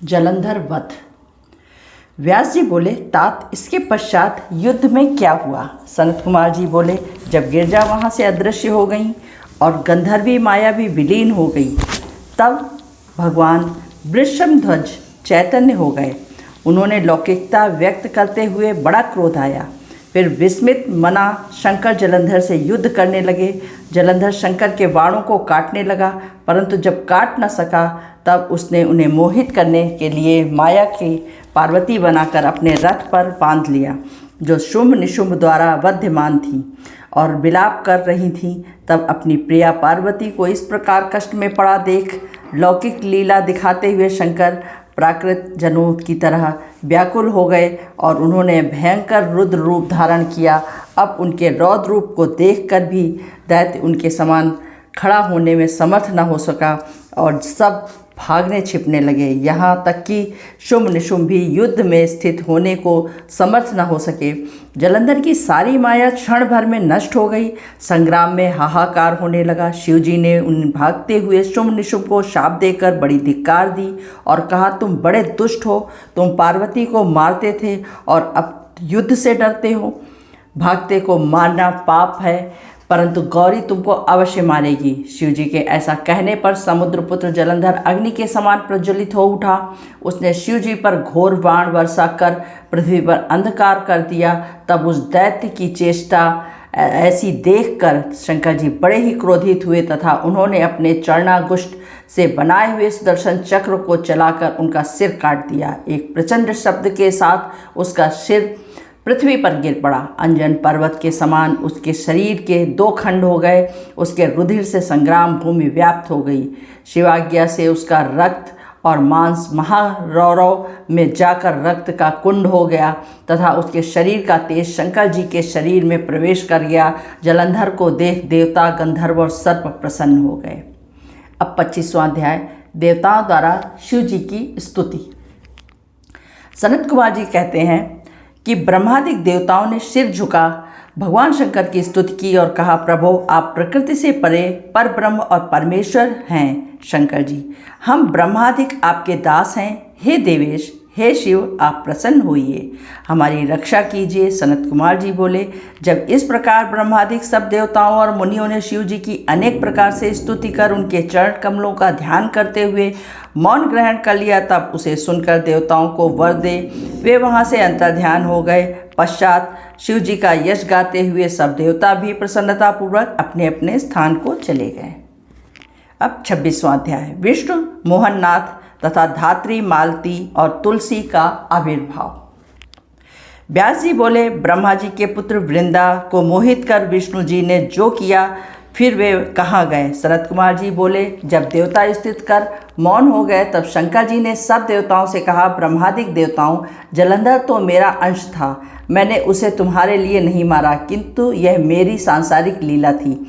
जलंधर वध। व्यास जी बोले, तात इसके पश्चात युद्ध में क्या हुआ? सनत कुमार जी बोले, जब गिरजा वहाँ से अदृश्य हो गई और गंधर्वी माया भी विलीन हो गई, तब भगवान वृषभध्वज चैतन्य हो गए। उन्होंने लौकिकता व्यक्त करते हुए बड़ा क्रोध आया। फिर विस्मित मना शंकर जलंधर से युद्ध करने लगे। जलंधर शंकर के बाणों को काटने लगा, परंतु जब काट न सका तब उसने उन्हें मोहित करने के लिए माया की पार्वती बनाकर अपने रथ पर बांध लिया, जो शुंभ निशुंभ द्वारा वध्यमान थी और विलाप कर रही थीं। तब अपनी प्रिया पार्वती को इस प्रकार कष्ट में पड़ा देख लौकिक लीला दिखाते हुए शंकर प्राकृत जनों की तरह व्याकुल हो गए और उन्होंने भयंकर रुद्र रूप धारण किया। अब उनके रौद्र रूप को देखकर भी दैत्य उनके समान खड़ा होने में समर्थ न हो सका और सब भागने छिपने लगे। यहाँ तक कि शुंभ निशुंभ भी युद्ध में स्थित होने को समर्थ न हो सके। जलंधर की सारी माया क्षण भर में नष्ट हो गई। संग्राम में हाहाकार होने लगा। शिवजी ने उन भागते हुए शुंभ निशुंभ को शाप देकर बड़ी धिक्कार दी और कहा, तुम बड़े दुष्ट हो, तुम पार्वती को मारते थे और अब युद्ध से डरते हो। भागते को मारना पाप है, परंतु गौरी तुमको अवश्य मारेगी। शिवजी के ऐसा कहने पर समुद्रपुत्र जलंधर अग्नि के समान प्रज्वलित हो उठा। उसने शिवजी पर घोर बाण वर्षा कर पृथ्वी पर अंधकार कर दिया। तब उस दैत्य की चेष्टा ऐसी देखकर शंकर जी बड़े ही क्रोधित हुए तथा उन्होंने अपने चरणागुष्ठ से बनाए हुए सुदर्शन चक्र को चलाकर उनका सिर काट दिया। एक प्रचंड शब्द के साथ उसका सिर पृथ्वी पर गिर पड़ा। अंजन पर्वत के समान उसके शरीर के 2 खंड हो गए। उसके रुधिर से संग्राम भूमि व्याप्त हो गई। शिवाज्ञा से उसका रक्त और मांस महारौरव में जाकर रक्त का कुंड हो गया तथा उसके शरीर का तेज शंकर जी के शरीर में प्रवेश कर गया। जलंधर को देख देवता, गंधर्व और सर्प प्रसन्न हो गए। अब 25वां अध्याय, देवताओं द्वारा शिव जी की स्तुति। सनत कुमार जी कहते हैं कि ब्रह्मादिक देवताओं ने सिर झुका भगवान शंकर की स्तुति की और कहा, प्रभो आप प्रकृति से परे पर ब्रह्म और परमेश्वर हैं। शंकर जी, हम ब्रह्मादिक आपके दास हैं। हे देवेश, हे शिव, आप प्रसन्न होइए, हमारी रक्षा कीजिए। सनत कुमार जी बोले, जब इस प्रकार ब्रह्मादिक सब देवताओं और मुनियों ने शिव जी की अनेक प्रकार से स्तुति कर उनके चरण कमलों का ध्यान करते हुए मौन ग्रहण कर लिया, तब उसे सुनकर देवताओं को वर दे वे वहाँ से अंतर्ध्यान हो गए। पश्चात शिव जी का यश गाते हुए सब देवता भी प्रसन्नतापूर्वक अपने अपने स्थान को चले गए। अब 26वां अध्याय, विष्णु मोहननाथ तथा धात्री मालती और तुलसी का आविर्भाव। व्यास जी बोले, ब्रह्मा जी के पुत्र वृंदा को मोहित कर विष्णु जी ने जो किया, फिर वे कहाँ गए? सनत कुमार जी बोले, जब देवता स्थित कर मौन हो गए तब शंकर जी ने सब देवताओं से कहा, ब्रह्मादिक देवताओं, जलंधर तो मेरा अंश था, मैंने उसे तुम्हारे लिए नहीं मारा, किंतु यह मेरी सांसारिक लीला थी।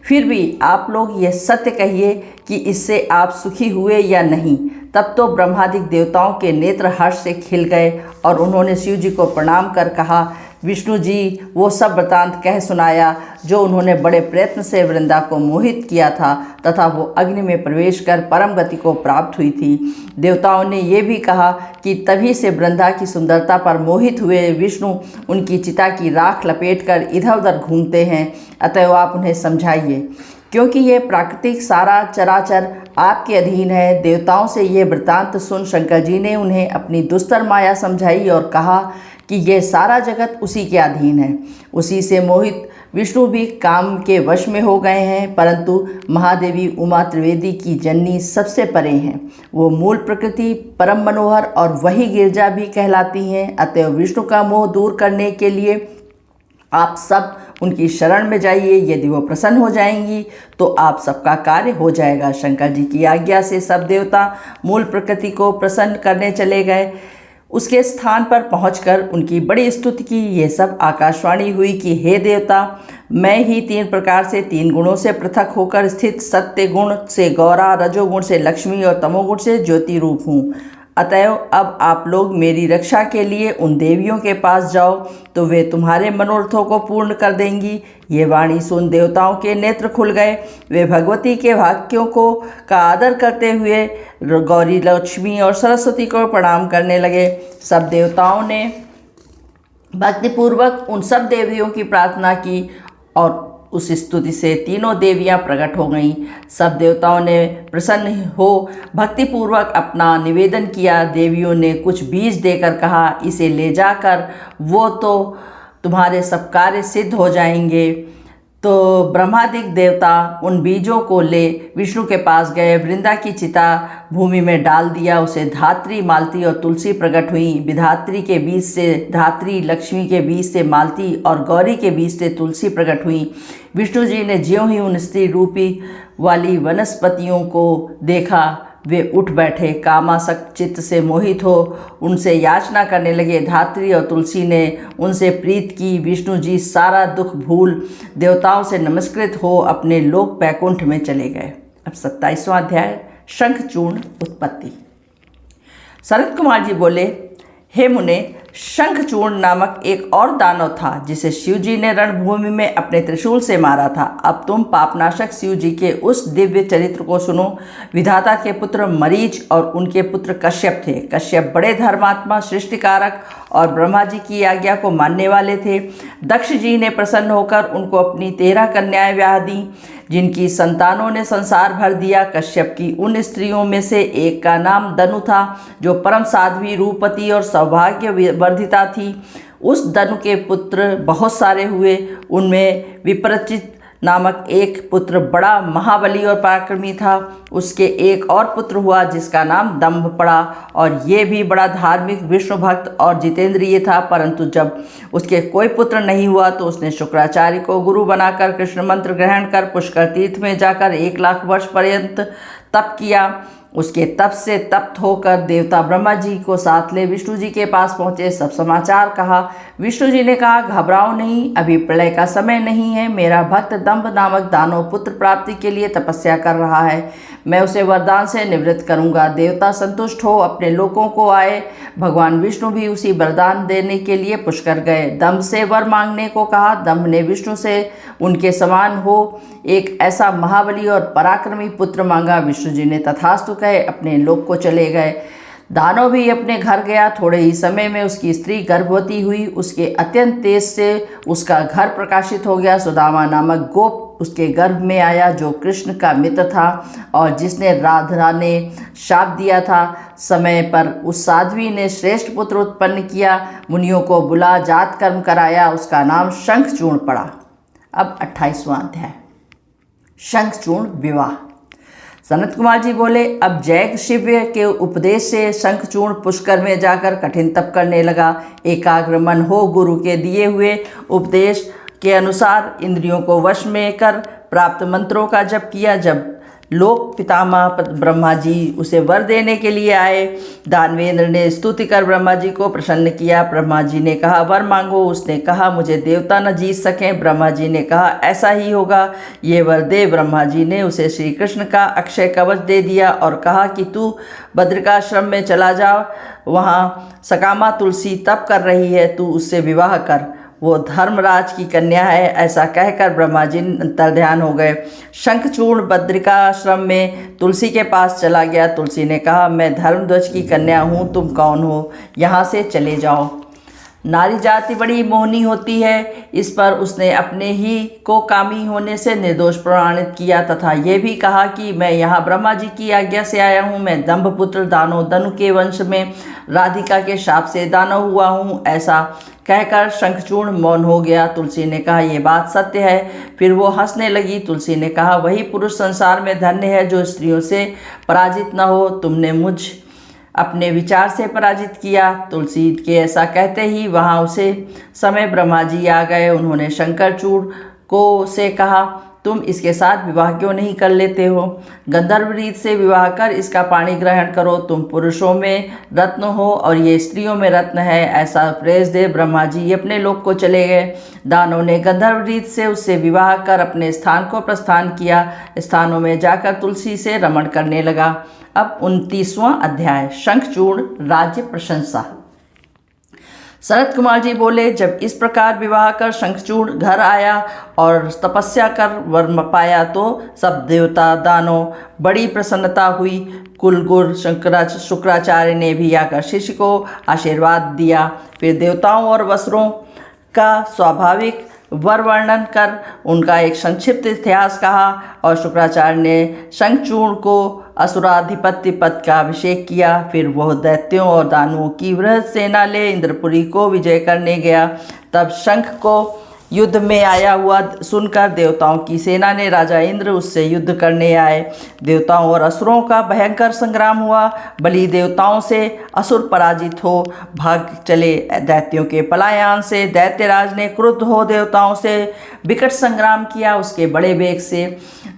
फिर भी आप लोग यह सत्य कहिए कि इससे आप सुखी हुए या नहीं। तब तो ब्रह्मादिक देवताओं के नेत्र हर्ष से खिल गए और उन्होंने शिव जी को प्रणाम कर कहा, विष्णु जी वो सब वृतांत कह सुनाया जो उन्होंने बड़े प्रयत्न से वृंदा को मोहित किया था तथा वो अग्नि में प्रवेश कर परम गति को प्राप्त हुई थी। देवताओं ने ये भी कहा कि तभी से वृंदा की सुंदरता पर मोहित हुए विष्णु उनकी चिता की राख लपेटकर इधर उधर घूमते हैं, अतएव आप उन्हें समझाइए, क्योंकि ये प्राकृतिक सारा चराचर आपके अधीन है। देवताओं से ये वृत्तांत सुन शंकर जी ने उन्हें अपनी दुस्तर माया समझाई और कहा कि ये सारा जगत उसी के अधीन है। उसी से मोहित विष्णु भी काम के वश में हो गए हैं, परंतु महादेवी उमा त्रिवेदी की जननी सबसे परे हैं। वो मूल प्रकृति परम मनोहर और वही गिरजा भी कहलाती हैं। अतएव विष्णु का मोह दूर करने के लिए आप सब उनकी शरण में जाइए। यदि वो प्रसन्न हो जाएंगी तो आप सबका कार्य हो जाएगा। शंकर जी की आज्ञा से सब देवता मूल प्रकृति को प्रसन्न करने चले गए। उसके स्थान पर पहुंचकर उनकी बड़ी स्तुति की। ये सब आकाशवाणी हुई कि हे देवता, मैं ही 3 प्रकार से 3 गुणों से पृथक होकर स्थित सत्य गुण से गौरा, रजोगुण से लक्ष्मी और तमोगुण से ज्योति रूप हूँ। अतएव अब आप लोग मेरी रक्षा के लिए उन देवियों के पास जाओ, तो वे तुम्हारे मनोरथों को पूर्ण कर देंगी। ये वाणी सुन देवताओं के नेत्र खुल गए। वे भगवती के वाक्यों को का आदर करते हुए गौरी, लक्ष्मी और सरस्वती को प्रणाम करने लगे। सब देवताओं ने भक्तिपूर्वक उन सब देवियों की प्रार्थना की और उस स्तुति से तीनों देवियां प्रकट हो गईं। सब देवताओं ने प्रसन्न हो भक्तिपूर्वक अपना निवेदन किया। देवियों ने कुछ बीज देकर कहा, इसे ले जाकर वो तो तुम्हारे सब कार्य सिद्ध हो जाएंगे। तो ब्रह्मादिक देवता उन बीजों को ले विष्णु के पास गए। वृंदा की चिता भूमि में डाल दिया। उसे धात्री, मालती और तुलसी प्रकट हुई। विधात्री के बीज से धात्री, लक्ष्मी के बीज से मालती और गौरी के बीज से तुलसी प्रकट हुई। विष्णु जी ने ज्यों ही उन स्त्री रूपी वाली वनस्पतियों को देखा, वे उठ बैठे। कामासक्त चित्त से मोहित हो उनसे याचना करने लगे। धात्री और तुलसी ने उनसे प्रीत की। विष्णु जी सारा दुख भूल देवताओं से नमस्कृत हो अपने लोक बैकुंठ में चले गए। अब 27वां अध्याय, शंखचूर्ण उत्पत्ति। सनत कुमार जी बोले, हे मुने, शंखचूर्ण नामक एक और दानव था जिसे शिव जी ने रणभूमि में अपने त्रिशूल से मारा था। अब तुम पापनाशक शिव जी के उस दिव्य चरित्र को सुनो। विधाता के पुत्र मरीच और उनके पुत्र कश्यप थे। कश्यप बड़े धर्मात्मा, सृष्टिकारक और ब्रह्मा जी की आज्ञा को मानने वाले थे। दक्ष जी ने प्रसन्न होकर उनको अपनी 13 कन्याएं ब्याह दी, जिनकी संतानों ने संसार भर दिया। कश्यप की उन स्त्रियों में से एक का नाम दनु था, जो परम साध्वी, रूपवती और सौभाग्य वर्धिता थी। उस दनु के पुत्र बहुत सारे हुए। उनमें विप्रचित नामक एक पुत्र बड़ा महाबली और पराक्रमी था। उसके एक और पुत्र हुआ जिसका नाम दंभ पड़ा, और ये भी बड़ा धार्मिक, विष्णु भक्त और जितेंद्रिय था। परंतु जब उसके कोई पुत्र नहीं हुआ तो उसने शुक्राचार्य को गुरु बनाकर कृष्ण मंत्र ग्रहण कर पुष्कर तीर्थ में जाकर 1 लाख वर्ष पर्यंत तप किया। उसके तप से तप्त होकर देवता ब्रह्मा जी को साथ ले विष्णु जी के पास पहुँचे। सब समाचार कहा। विष्णु जी ने कहा, घबराओ नहीं, अभी प्रलय का समय नहीं है। मेरा भक्त दंभ नामक दानव पुत्र प्राप्ति के लिए तपस्या कर रहा है। मैं उसे वरदान से निवृत्त करूंगा। देवता संतुष्ट हो अपने लोकों को आए। भगवान विष्णु भी उसी वरदान देने के लिए पुष्कर गए। दंभ से वर मांगने को कहा। दंभ ने विष्णु से उनके समान हो एक ऐसा महाबली और पराक्रमी पुत्र मांगा। विष्णु जी ने तथास्तु कहे अपने लोक को चले गए। दानव भी अपने घर गया। थोड़े ही समय में उसकी स्त्री गर्भवती हुई। उसके अत्यंत तेज से उसका घर प्रकाशित हो गया। सुदामा नामक गोप उसके गर्भ में आया, जो कृष्ण का मित्र था और जिसने राधा ने शाप दिया था। समय पर उस साध्वी ने श्रेष्ठ पुत्र उत्पन्न किया। मुनियों को बुला जात कर्म कराया। उसका नाम शंखचूर्ण पड़ा। अब 28वां अध्याय, शंखचूर्ण विवाह। सनत कुमार जी बोले, अब जैक शिव के उपदेश से शंखचूर्ण पुष्कर में जाकर कठिन तप करने लगा। एकाग्र मन हो गुरु के दिए हुए उपदेश के अनुसार इंद्रियों को वश में कर प्राप्त मंत्रों का जप किया। जब लोक पितामह ब्रह्मा जी उसे वर देने के लिए आए, दानवेंद्र ने स्तुति कर ब्रह्मा जी को प्रसन्न किया। ब्रह्मा जी ने कहा, वर मांगो। उसने कहा, मुझे देवता न जीत सकें। ब्रह्मा जी ने कहा, ऐसा ही होगा, ये वर दे। ब्रह्मा जी ने उसे श्री कृष्ण का अक्षय कवच दे दिया और कहा कि तू बद्रिकाश्रम में चला जा, वहाँ सकामा तुलसी तप कर रही है, तू उससे विवाह कर, वो धर्मराज की कन्या है। ऐसा कहकर ब्रह्मा जी अंतर्ध्यान हो गए। शंखचूर्ण बद्रिकाश्रम में तुलसी के पास चला गया। तुलसी ने कहा, मैं धर्मध्वज की कन्या हूँ, तुम कौन हो? यहाँ से चले जाओ। नारी जाति बड़ी मोहनी होती है। इस पर उसने अपने ही को कामी होने से निर्दोष प्रमाणित किया तथा ये भी कहा कि मैं यहाँ ब्रह्मा जी की आज्ञा से आया हूँ। मैं दंभ पुत्र दानव दनु के वंश में राधिका के शाप से दानव हुआ हूँ। ऐसा कहकर शंखचूर्ण मौन हो गया। तुलसी ने कहा, ये बात सत्य है। फिर वो हंसने लगी। तुलसी ने कहा, वही पुरुष संसार में धन्य है जो स्त्रियों से पराजित न हो। तुमने मुझ अपने विचार से पराजित किया। तुलसी के ऐसा कहते ही वहाँ उसे समय ब्रह्मा जी आ गए। उन्होंने शंखचूर्ण को से कहा, तुम इसके साथ विवाह क्यों नहीं कर लेते हो? गंधर्व रीत से विवाह कर इसका पाणी ग्रहण करो। तुम पुरुषों में रत्न हो और ये स्त्रियों में रत्न है। ऐसा उपदेश दे ब्रह्मा जी अपने लोक को चले गए। दानव ने गंधर्व रीत से उससे विवाह कर अपने स्थान को प्रस्थान किया। स्थानों में जाकर तुलसी से रमण करने लगा। अब 29वां अध्याय, शंखचूड़ राज्य प्रशंसा। सनत कुमार जी बोले, जब इस प्रकार विवाह कर शंखचूड़ घर आया और तपस्या कर वर पाया तो सब देवता दानव बड़ी प्रसन्नता हुई। कुलगुरु शुक्राचार्य ने भी आकर शिष्य को आशीर्वाद दिया। फिर देवताओं और वसुरों का स्वाभाविक वर वर्णन कर उनका एक संक्षिप्त इतिहास कहा और शुक्राचार्य ने शंखचूड़ को असुराधिपत्य पद का अभिषेक किया। फिर वह दैत्यों और दानवों की वृहद सेना ले इंद्रपुरी को विजय करने गया। तब शंख को युद्ध में आया हुआ सुनकर देवताओं की सेना ने राजा इंद्र उससे युद्ध करने आए। देवताओं और असुरों का भयंकर संग्राम हुआ। बलि देवताओं से असुर पराजित हो भाग चले। दैत्यों के पलायन से दैत्यराज ने क्रुद्ध हो देवताओं से विकट संग्राम किया। उसके बड़े वेग से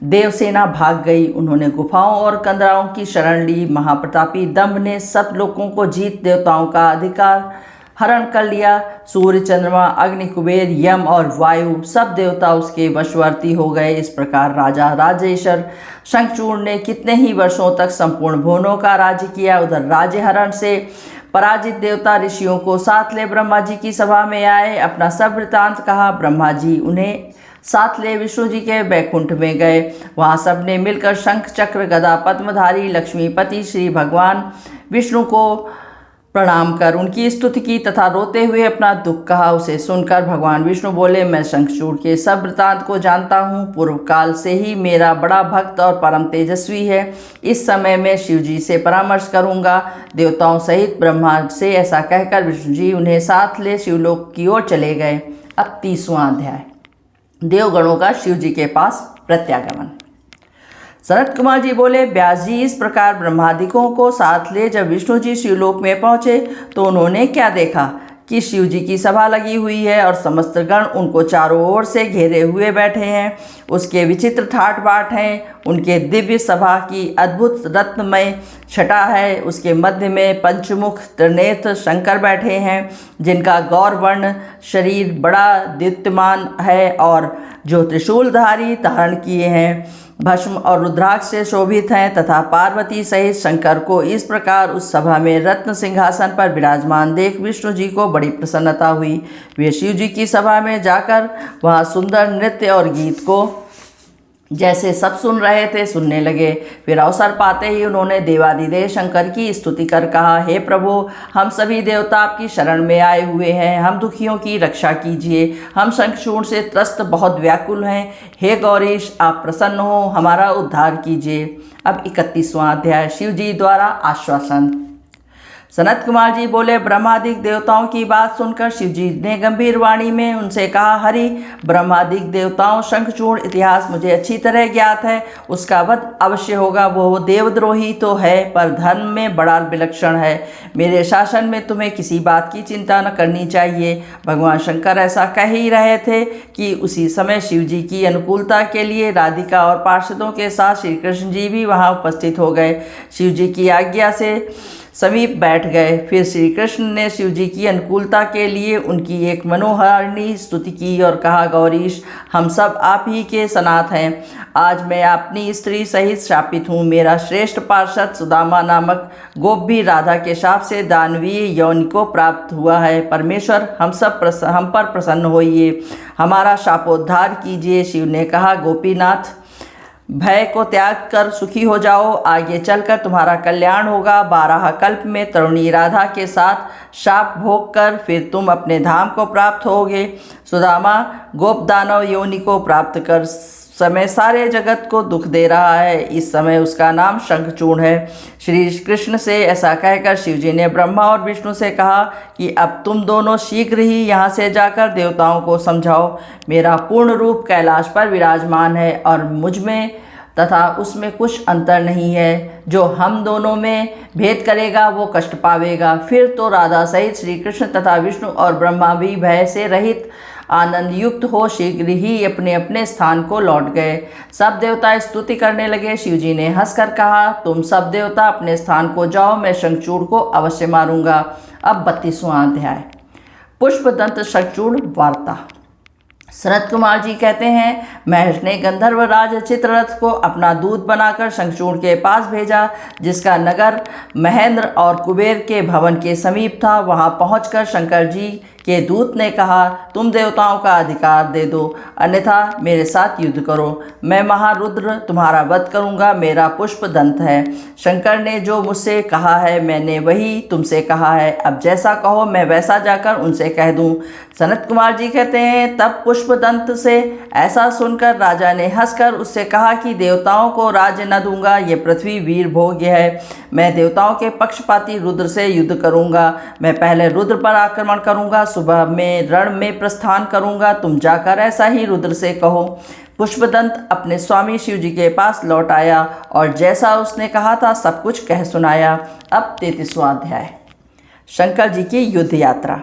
देवसेना भाग गई। उन्होंने गुफाओं और कंदराओं की शरण ली। महाप्रतापी दंभ ने सब लोगों को जीत देवताओं का अधिकार हरण कर लिया। सूर्य, चंद्रमा, अग्नि, कुबेर, यम और वायु सब देवता उसके वशवर्ती हो गए। इस प्रकार राजा राजेश्वर शंखचूड़ ने कितने ही वर्षों तक संपूर्ण भुवनों का राज्य किया। उधर राज्य हरण से पराजित देवता ऋषियों को साथ ले ब्रह्मा जी की सभा में आए। अपना सब वृतांत कहा। ब्रह्मा जी उन्हें साथ ले विष्णु जी के बैकुंठ में गए। वहाँ सबने मिलकर शंख, चक्र, गदा, पद्मधारी लक्ष्मीपति श्री भगवान विष्णु को प्रणाम कर उनकी स्तुति की तथा रोते हुए अपना दुख कहा। उसे सुनकर भगवान विष्णु बोले, मैं शंखचूड़ के सब वृतांत को जानता हूँ। पूर्व काल से ही मेरा बड़ा भक्त और परम तेजस्वी है। इस समय मैं शिव जी से परामर्श करूँगा। देवताओं सहित ब्रह्मा से ऐसा कहकर विष्णु जी उन्हें साथ ले शिवलोक की ओर चले गए। अब 30वां अध्याय, देवगणों का शिव जी के पास प्रत्यागमन। सनत कुमार जी बोले, व्यास जी इस प्रकार ब्रह्मादिकों को साथ ले जब विष्णु जी शिवलोक में पहुँचे तो उन्होंने क्या देखा कि शिव जी की सभा लगी हुई है और समस्त गण उनको चारों ओर से घेरे हुए बैठे हैं। उसके विचित्र ठाट बाट हैं। उनके दिव्य सभा की अद्भुत रत्नमय छटा है। उसके मध्य में पंचमुख त्रिनेत्र शंकर बैठे हैं, जिनका गौरवर्ण शरीर बड़ा दीप्यमान है और जो त्रिशूलधारी धारण किए हैं, भस्म और रुद्राक्ष से शोभित हैं तथा पार्वती सहित शंकर को इस प्रकार उस सभा में रत्न सिंहासन पर विराजमान देख विष्णु जी को बड़ी प्रसन्नता हुई। वे शिव जी की सभा में जाकर वहाँ सुंदर नृत्य और गीत को जैसे सब सुन रहे थे सुनने लगे। फिर अवसर पाते ही उन्होंने देवादिदेव शंकर की स्तुति कर कहा, हे प्रभु, हम सभी देवता आपकी शरण में आए हुए हैं। हम दुखियों की रक्षा कीजिए। हम शंखचूड़ से त्रस्त बहुत व्याकुल हैं। हे गौरीश, आप प्रसन्न हो, हमारा उद्धार कीजिए। अब 31वां अध्याय, शिव जी द्वारा आश्वासन। सनत कुमार जी बोले, ब्रह्मादिक देवताओं की बात सुनकर शिव जी ने गंभीर वाणी में उनसे कहा, हरि, ब्रह्मादिक देवताओं शंखचूड़ इतिहास मुझे अच्छी तरह ज्ञात है। उसका वध अवश्य होगा। वो देवद्रोही तो है पर धर्म में बड़ा विलक्षण है। मेरे शासन में तुम्हें किसी बात की चिंता न करनी चाहिए। भगवान शंकर ऐसा कह ही रहे थे कि उसी समय शिव जी की अनुकूलता के लिए राधिका और पार्षदों के साथ श्री कृष्ण जी भी वहाँ उपस्थित हो गए। शिव जी की आज्ञा से समीप बैठ गए। फिर श्री कृष्ण ने शिव जी की अनुकूलता के लिए उनकी एक मनोहारिणी स्तुति की और कहा, गौरीश, हम सब आप ही के सनाथ हैं। आज मैं अपनी स्त्री सहित शापित हूँ। मेरा श्रेष्ठ पार्षद सुदामा नामक गोप भी राधा के शाप से दानवीय यौन को प्राप्त हुआ है। परमेश्वर हम पर प्रसन्न होइए, हमारा शापोद्धार कीजिए। शिव ने कहा, गोपीनाथ, भय को त्याग कर सुखी हो जाओ। आगे चलकर तुम्हारा कल्याण होगा। 12 कल्प में तरुणी राधा के साथ शाप भोग कर फिर तुम अपने धाम को प्राप्त होगे। सुदामा गोप दानव योनि को प्राप्त कर समय सारे जगत को दुख दे रहा है। इस समय उसका नाम शंखचूड़ है। श्री कृष्ण से ऐसा कहकर शिव जी ने ब्रह्मा और विष्णु से कहा कि अब तुम दोनों शीघ्र ही यहाँ से जाकर देवताओं को समझाओ। मेरा पूर्ण रूप कैलाश पर विराजमान है और मुझ में तथा उसमें कुछ अंतर नहीं है। जो हम दोनों में भेद करेगा वो कष्ट पावेगा। फिर तो राधा सहित श्री कृष्ण तथा विष्णु और ब्रह्मा भी भय से रहित आनंद युक्त हो शीघ्र ही अपने अपने स्थान को लौट गए। सब देवता स्तुति करने लगे। शिवजी ने हंसकर कहा, तुम सब देवता अपने स्थान को जाओ, मैं शंखचूड़ को अवश्य मारूंगा। अब 32वां अध्याय, पुष्पदंत शंखचूड़ वार्ता। सनत कुमार जी कहते हैं, महर्षि ने गंधर्वराज चित्ररथ को अपना दूत बनाकर शंखचूड़ के पास भेजा, जिसका नगर महेंद्र और कुबेर के भवन के समीप था। वहां पहुंचकर शंकर जी के दूत ने कहा, तुम देवताओं का अधिकार दे दो, अन्यथा मेरे साथ युद्ध करो। मैं महारुद्र तुम्हारा वध करूंगा, मेरा पुष्प दंत है। शंकर ने जो मुझसे कहा है मैंने वही तुमसे कहा है, अब जैसा कहो मैं वैसा जाकर उनसे कह दूं। सनत कुमार जी कहते हैं, तब पुष्पदंत से ऐसा सुनकर राजा ने हंसकर उससे कहा कि देवताओं को राज्य न दूंगा, ये पृथ्वी वीर भोग्य है। मैं देवताओं के पक्षपाती रुद्र से युद्ध करूंगा। मैं पहले रुद्र पर आक्रमण करूंगा, सुबह में रण में प्रस्थान करूंगा। तुम जाकर ऐसा ही रुद्र से कहो। पुष्पदंत अपने स्वामी शिव जी के पास लौट आया और जैसा उसने कहा था सब कुछ कह सुनाया। अब 33वां अध्याय, शंकर जी की युद्ध यात्रा।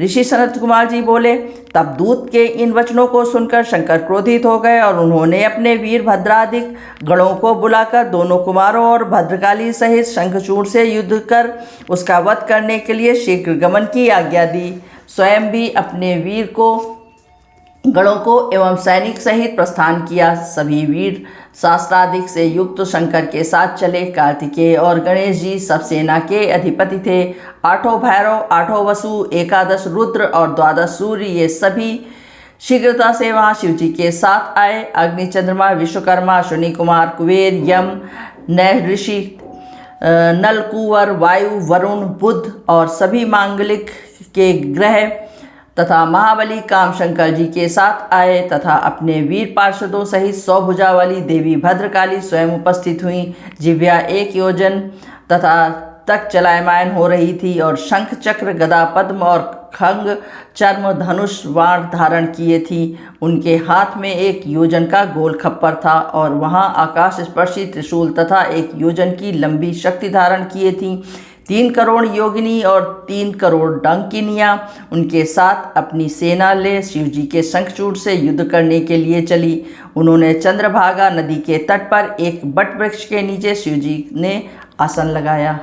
ऋषि सनत कुमार जी बोले, तब दूत के इन वचनों को सुनकर शंकर क्रोधित हो गए और उन्होंने अपने वीर भद्रादिक गणों को बुलाकर दोनों कुमारों और भद्रकाली सहित शंखचूड़ से युद्ध कर उसका वध करने के लिए शीघ्र गमन की आज्ञा दी। स्वयं भी अपने वीर को गणों को एवं सैनिक सहित प्रस्थान किया। सभी वीर शास्त्रादिक से युक्त शंकर के साथ चले। कार्तिकेय और गणेश जी सब सेना के अधिपति थे। 8 भैरव, 8 वसु, 11 रुद्र और 12 सूर्य, ये सभी शीघ्रता से वहाँ शिव जी के साथ आए। अग्नि, चंद्रमा, विश्वकर्मा, अश्विनी कुमार, कुबेर, यम, नैह ऋषि, नल, कुंवर, वायु, वरुण, बुध और सभी मांगलिक के ग्रह तथा महाबली कामशंकर जी के साथ आए तथा अपने वीर पार्षदों सहित 100 भुजा वाली देवी भद्रकाली स्वयं उपस्थित हुई। जिव्या 1 योजन तथा तक चलायमान हो रही थी और शंख, चक्र, गदा, पद्म और खंग, चर्म, धनुष, बाण धारण किए थी। उनके हाथ में 1 योजन का गोल खप्पर था और वहाँ आकाश स्पर्शी त्रिशूल तथा 1 योजन की लंबी शक्ति धारण किए थी। 3 करोड़ योगिनी और 3 करोड़ डंकिनियाँ उनके साथ अपनी सेना ले शिवजी के शंखचूड़ से युद्ध करने के लिए चली। उन्होंने चंद्रभागा नदी के तट पर एक बट वृक्ष के नीचे शिवजी ने आसन लगाया।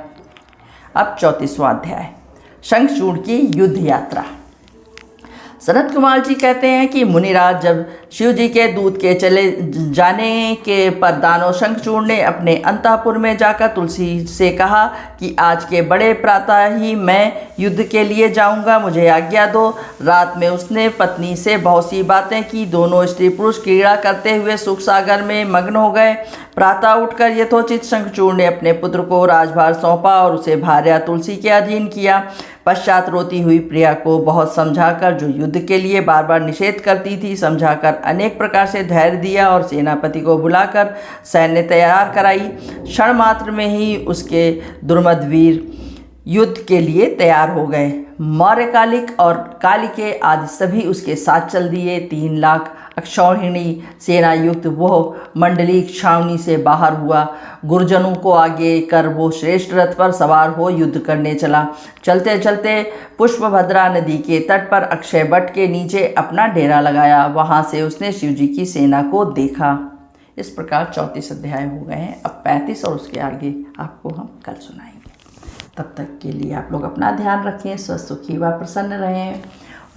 अब 34वां अध्याय, शंखचूड़ की युद्ध यात्रा। सनत कुमार जी कहते हैं कि मुनिराज जब शिव जी के दूत के चले जाने के पर दानव शंखचूड़ ने अपने अंतःपुर में जाकर तुलसी से कहा कि आज के बड़े प्रातः ही मैं युद्ध के लिए जाऊंगा, मुझे आज्ञा दो। रात में उसने पत्नी से बहुत सी बातें की। दोनों स्त्री पुरुष क्रीड़ा करते हुए सुख सागर में मग्न हो गए। प्रातः उठकर यथोचित शंखचूड़ ने अपने पुत्र को राजभार सौंपा और उसे भार्या तुलसी के अधीन किया। पश्चात रोती हुई प्रिया को बहुत समझाकर, जो युद्ध के लिए बार बार निषेध करती थी, समझाकर अनेक प्रकार से धैर्य दिया और सेनापति को बुलाकर सैन्य तैयार कराई। क्षण मात्र में ही उसके दुर्मद वीर युद्ध के लिए तैयार हो गए। मौर्यकालिक और कालिके आदि सभी उसके साथ चल दिए। 3 लाख अक्षौहिणी सेना युक्त वह मंडली छावनी से बाहर हुआ। गुरजनों को आगे कर वो श्रेष्ठ रथ पर सवार हो युद्ध करने चला। चलते चलते पुष्पभद्रा नदी के तट पर अक्षय वट के नीचे अपना डेरा लगाया। वहाँ से उसने शिवजी की सेना को देखा। इस प्रकार 34 अध्याय हो गए हैं। अब 35 और उसके आगे आपको हम कल सुनाएंगे। तब तक के लिए आप लोग अपना ध्यान रखें, स्वस्थ सुखी व प्रसन्न रहें।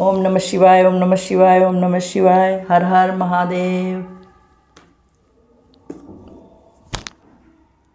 ओम नमः शिवाय, ओम नमः शिवाय, ओम नमः शिवाय। हर हर महादेव।